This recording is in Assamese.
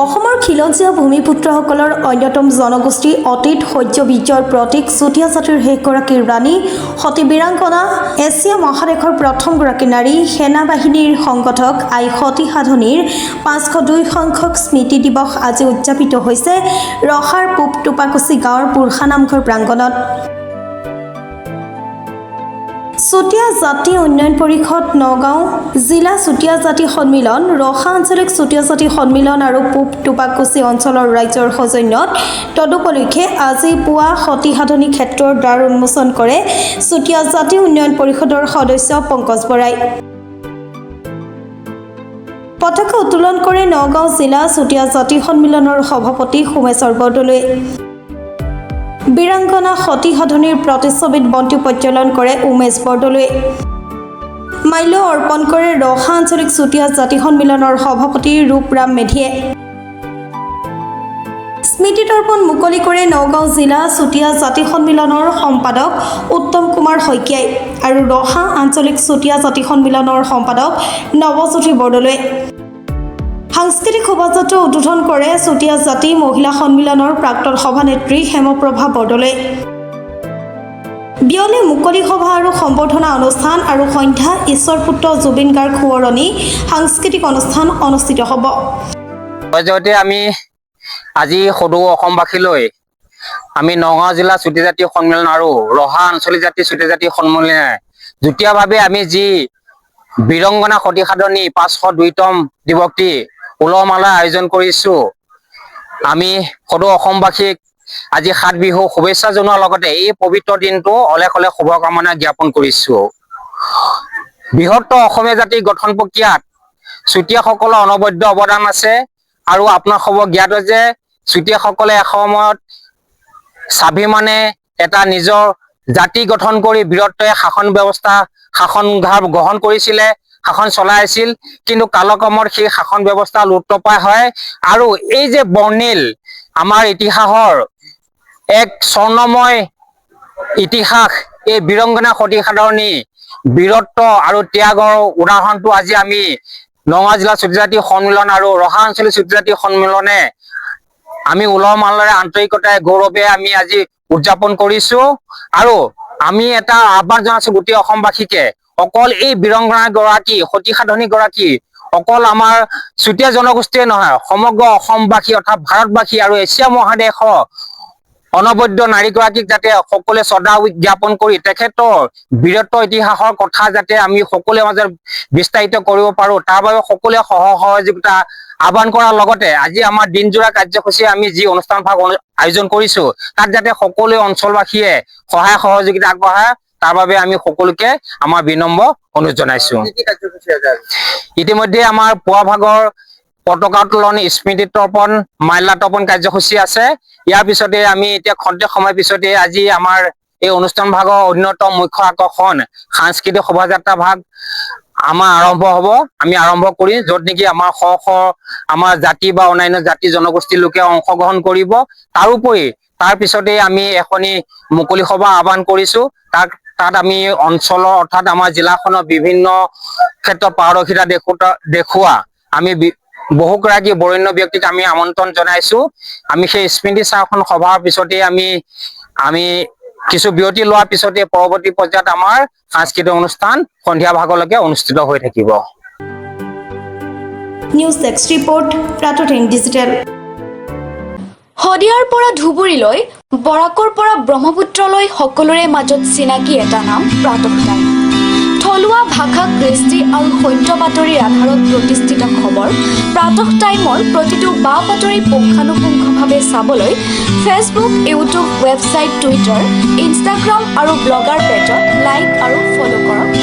অসমৰ খিলঞ্জীয়া ভূমিপুত্ৰসকলৰ অন্যতম জনগোষ্ঠী অতীত শৌৰ্য বীৰ্যৰ প্ৰতীক চুতীয়া জাতিৰ শেষগৰাকী ৰাণী সতী বীৰাংগনা এছিয়া মহাদেশৰ প্ৰথমগৰাকী নাৰী সেনা বাহিনীৰ সংগঠক আই সতী সাধনীৰ 502 সংখ্যক স্মৃতি দিৱস আজি উদযাপিত হৈছে ৰহাৰ পূব টোপাকুচি গাঁৱৰ পুৰখা নামঘৰ প্ৰাংগণত। চুতীয়া জাতি উন্নয়ন পৰিষদ নগাঁও জিলা চুতীয়া জাতি সন্মিলন ৰহা আঞ্চলিক চুতীয়া জাতি সন্মিলন আৰু পূব টোপাকুচি অঞ্চলৰ ৰাজ্যৰ সৌজন্যত তদুপলক্ষে আজি পুৱা সতী সাধনী ক্ষেত্ৰৰ দ্বাৰ উন্মোচন কৰে চুতীয়া জাতি উন্নয়ন পৰিষদৰ সদস্য পংকজ বৰাই। পতাকা উত্তোলন কৰে নগাঁও জিলা চুতীয়া জাতি সন্মিলনৰ সভাপতি সোমেশ্বৰ বৰদলৈয়ে। বীৰাংগনা সতী সাধনীৰ প্ৰতিচ্ছবিত বন্তি প্ৰজ্বলন কৰে উমেশ বৰদলৈয়ে। মাল্য অৰ্পণ কৰে ৰহা আঞ্চলিক চুতীয়া জাতি সন্মিলনৰ সভাপতি ৰূপৰাম মেধিয়ে। স্মৃতি তৰ্পণ মুকলি কৰে নগাঁও জিলা চুতীয়া জাতি সন্মিলনৰ সম্পাদক উত্তম কুমাৰ শইকীয়াই আৰু ৰহা আঞ্চলিক চুতীয়া জাতি সন্মিলনৰ সম্পাদক নৱজ্যোতি বৰদলৈয়ে। সাংস্কৃতিক শোভাযাত্ৰা উদ্বোধন কৰে চুতীয়া জাতি মহিলা সন্মিলনৰ প্ৰাক্তন সভানেত্ৰী হেমপ্ৰভা বৰদলৈয়ে। বিয়লি মুকলি সভা আৰু সম্বৰ্ধনা অনুষ্ঠান আৰু সন্ধ্যা ঈশ্বৰপুত্ৰ জুবিন গাৰ্গ সোঁৱৰণী সাংস্কৃতিক অনুষ্ঠান অনুষ্ঠিত হ'ব। আমি আজি সদৌ অসমবাসীলৈ আমি নগাঁও জিলা চুতীয়া জাতি সন্মিলন আৰু ৰহা আঞ্চলিক জাতি চুতীয়া জাতি সন্মিলনে যুটীয়াভাৱে আমি যি বীৰংগনা সতী সাধনী 502তম দিৱসটি উলহ মালহেৰে আয়োজন কৰিছো। আমি সদৌ অসমবাসীক আজি সাত বিহু শুভেচ্ছা জনোৱাৰ লগতে এই পবিত্ৰ দিনটো অলেখ অলেখ শুভকামনা জ্ঞাপন কৰিছো। বৃহত্তৰ অসমীয়া জাতি গঠন প্ৰক্ৰিয়াত চুতীয়াসকলৰ অনবদ্য অৱদান আছে আৰু আপোনাৰ খবৰ জ্ঞাত যে চুতীয়াসকলে এসময়ত স্বাভিমানে এটা নিজৰ জাতি গঠন কৰি বীৰত্বৰে শাসন ব্যৱস্থা শাসনভাৰ গ্ৰহণ কৰিছিলে, শাসন চলাই আছিল। কিন্তু কালক্ৰমত সেই শাসন ব্যৱস্থা লুপ্তপ্ৰায় হয় আৰু এই যে বৰ্ণিল আমাৰ ইতিহাসৰ এক স্বৰ্ণময় ইতিহাস এই বীৰংগনা সতী সাধনী বীৰত্ব আৰু ত্যাগৰ উদাহৰণটো আজি আমি নগাঁও জিলা চুতীয়া জাতি সন্মিলন আৰু ৰহা আঞ্চলিক চুতীয়া জাতি সন্মিলনে আমি উলহ মালহেৰে আন্তৰিকতাৰে গৌৰৱে আমি আজি উদযাপন কৰিছো। আৰু আমি এটা আহ্বান জনাইছো গোটেই অসমবাসীকে, অকল এই বীৰংগনা গৰাকী সতী সাধনী গৰাকী অকল আমাৰ চুতীয়া জনগোষ্ঠীয়ে নহয়, সমগ্ৰ অসমবাসী অৰ্থাৎ ভাৰতবাসী আৰু এছিয়া মহাদেশৰ অনবদ্য নাৰীগৰাকীক যাতে সকলোৱে শ্ৰদ্ধা জ্ঞাপন কৰি তেখেতৰ বীৰত্ব ইতিহাসৰ কথা যাতে আমি সকলোৰে মাজত বিস্তাৰিত কৰিব পাৰো, তাৰ বাবে সকলোৱে সহযোগিতা আহ্বান কৰাৰ লগতে আজি আমাৰ দিনজোৰা কাৰ্যসূচী আমি যি অনুষ্ঠান ভাগ আয়োজন কৰিছো তাত যাতে সকলোৱে অঞ্চলবাসীয়ে সহায় সহযোগিতা আগবঢ়ায় তাৰ বাবে আমি সকলোকে আমাৰ বিনম্ৰ অনুৰোধ জনাইছো। ইতিমধ্যে আমাৰ পুৱা ভাগৰ পতাকা উত্তোলন, স্মৃতি তৰ্পণ, মাল্যাৰ্পণ কাৰ্যসূচী আছে। ইয়াৰ পিছতে আমি এতিয়া খন্তেক সময় পিছতে আজি আমাৰ এই অনুষ্ঠান ভাগৰ অন্যতম মুখ্য আকৰ্ষণ সাংস্কৃতিক শোভাযাত্ৰা ভাগ আমাৰ আৰম্ভ হ'ব। আমি আৰম্ভ কৰি য'ত নেকি আমাৰ আমাৰ জাতি বা অন্যান্য জাতি জনগোষ্ঠীৰ লোকে অংশগ্ৰহণ কৰিব। তাৰোপৰি তাৰ পিছতে আমি এখনি মুকলি সভা আহ্বান কৰিছো। তাত আমি অঞ্চলৰ অৰ্থাৎ আমাৰ জিলাখনৰ বিভিন্ন ক্ষেত্ৰত পাৰদৰ্শিতা দেখুওৱা আমি বহুগৰাকী বৰেণ্য ব্যক্তিক আমি আমন্ত্ৰণ জনাইছো। আমি সেই স্মৃতি চাৰখন সভাৰ পিছতে আমি কিছু বিৰতি লোৱাৰ পিছতে পৰৱৰ্তী পৰ্যায়ত আমাৰ সাংস্কৃতিক অনুষ্ঠান সন্ধিয়া ভাগলৈকে অনুষ্ঠিত হৈ থাকিব। নিউজ ডেস্ক ৰিপৰ্ট প্ৰাতঃ ডিজিটেল। শদিয়াৰ পৰা ধুবুৰীলৈ, বৰাকৰ পৰা ব্ৰহ্মপুত্ৰলৈ সকলোৰে মাজত চিনাকি এটা নাম প্ৰাতঃ টাইম। থলুৱা ভাষা, কৃষ্টি আৰু সত্য বাতৰিৰ আধাৰত প্ৰতিষ্ঠিত খবৰ প্ৰাতঃ টাইমৰ প্ৰতিটো বা বাতৰি পুংখানুপুংখভাৱে চাবলৈ Facebook, YouTube, website, Twitter, Instagram আৰু ব্লগাৰ পেজত লাইক আৰু ফ'ল' কৰক।